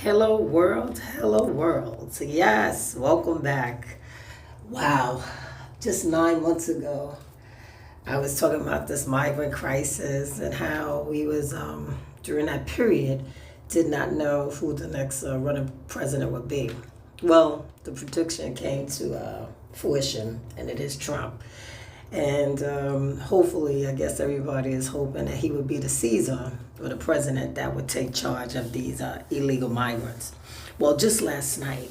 Hello world, hello world. Yes, welcome back. Wow, just 9 months ago, I was talking about this migrant crisis and how we was during that period did not know who the next running president would be. Well, the prediction came to fruition, and it is Trump. And hopefully, I guess everybody is hoping that he would be the Caesar or the president that would take charge of these illegal migrants. Well, just last night,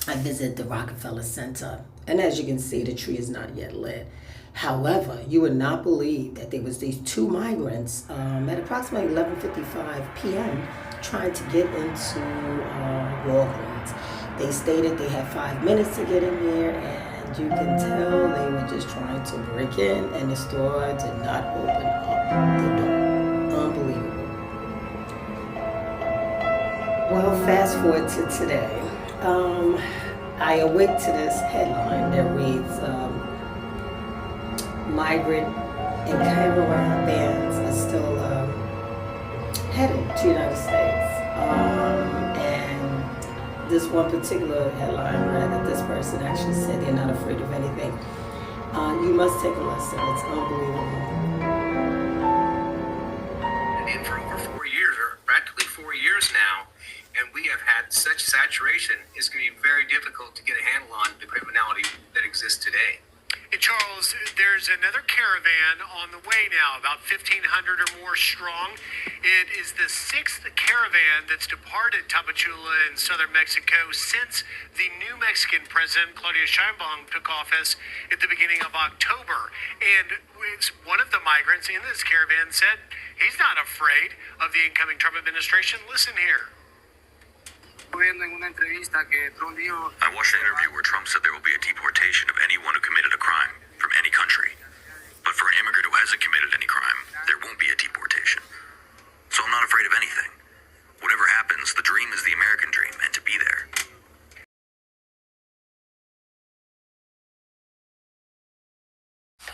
I visited the Rockefeller Center, and as you can see, the tree is not yet lit. However, you would not believe that there was these two migrants at approximately 11:55 p.m. trying to get into Walgreens. They stated they had 5 minutes to get in there, and you can tell they were just trying to break in, and the store did not open up the door. Unbelievable. Well, fast forward to today. I awake to this headline that reads, migrant and caravan bans are still headed to the United States. And this one particular headline read that this person actually said they're not afraid of anything. You must take a lesson. It's unbelievable. And for over 4 years, or practically 4 years now, and we have had such saturation, it's going to be very difficult to get a handle on the criminality that exists today. And Charles, there's another caravan on the way now, about 1,500 or more strong. It is the sixth caravan that's departed Tapachula in southern Mexico since the new Mexican president, Claudia Sheinbaum, took office at the beginning of October. And one of the migrants in this caravan said he's not afraid of the incoming Trump administration. Listen here. I watched an interview where Trump said there will be a deportation of anyone who committed a crime from any country. But for an immigrant who hasn't committed any crime, there won't be a deportation. So I'm not afraid of anything. Whatever happens, the dream is the American dream, and to be there.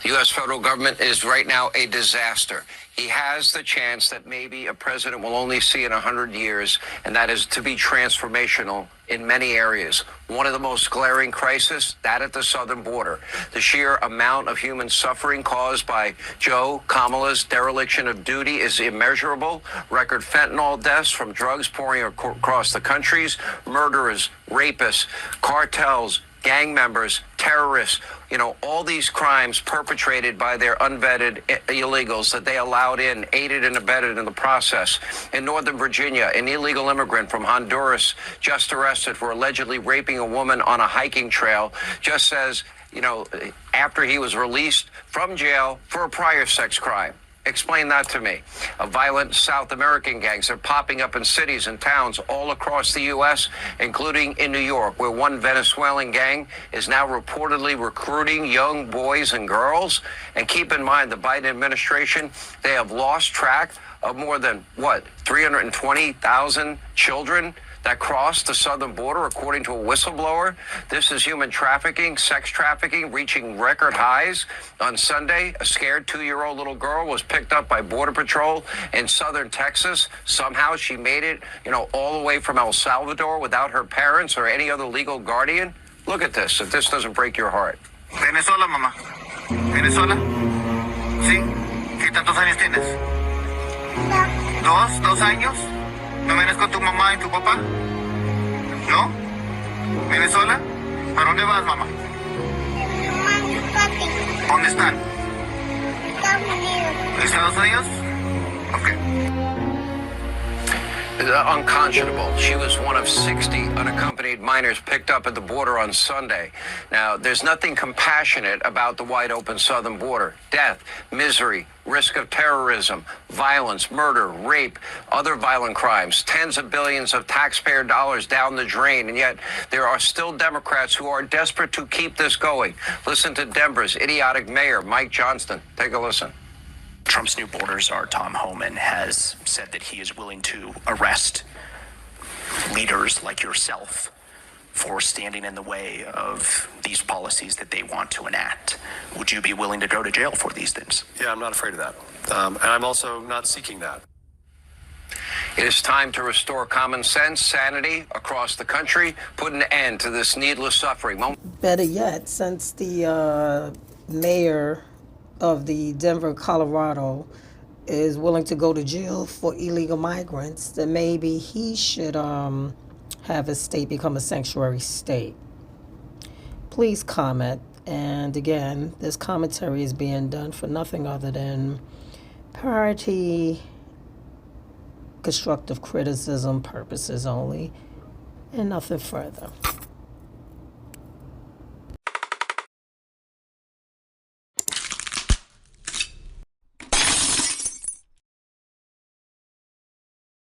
The U.S. federal government is right now a disaster. He has the chance that maybe a president will only see in 100 years, and that is to be transformational in many areas. One of the most glaring crises, that at the southern border. The sheer amount of human suffering caused by Kamala's dereliction of duty is immeasurable. Record fentanyl deaths from drugs pouring across the countries, murderers, rapists, cartels, gang members, terrorists, all these crimes perpetrated by their unvetted illegals that they allowed in, aided and abetted in the process. In Northern Virginia, an illegal immigrant from Honduras just arrested for allegedly raping a woman on a hiking trail just says, after he was released from jail for a prior sex crime. Explain that to me. Violent South American gangs are popping up in cities and towns all across the U.S., including in New York, where one Venezuelan gang is now reportedly recruiting young boys and girls. And keep in mind, the Biden administration, they have lost track of more than, 320,000 children that crossed the southern border, according to a whistleblower. This is human trafficking, sex trafficking, reaching record highs. On Sunday, a scared 2-year-old little girl was picked up by Border Patrol in southern Texas. Somehow she made it, all the way from El Salvador without her parents or any other legal guardian. Look at this, if this doesn't break your heart. Venezuela, mamá. Venezuela. Sí. ¿Qué tantos años tienes? ¿Dos años? ¿No vienes con tu mamá y tu papá? ¿No? ¿Venezuela? ¿Para dónde vas, mamá? ¿Dónde están? ¿Estados Unidos? Okay. Unconscionable. She was one of 60 unaccompanied minors picked up at the border on Sunday. Now, there's nothing compassionate about the wide open southern border. Death, misery, risk of terrorism, violence, murder, rape, other violent crimes, tens of billions of taxpayer dollars down the drain. And yet there are still Democrats who are desperate to keep this going. Listen to Denver's idiotic mayor, Mike Johnston. Take a listen. Trump's new border czar, Tom Homan, has said that he is willing to arrest leaders like yourself for standing in the way of these policies that they want to enact. Would you be willing to go to jail for these things? Yeah, I'm not afraid of that. And I'm also not seeking that. It is time to restore common sense, sanity across the country, put an end to this needless suffering. Better yet, since the mayor of the Denver, Colorado, is willing to go to jail for illegal migrants, then maybe he should have his state become a sanctuary state. Please comment. And again, this commentary is being done for nothing other than parity, constructive criticism purposes only, and nothing further.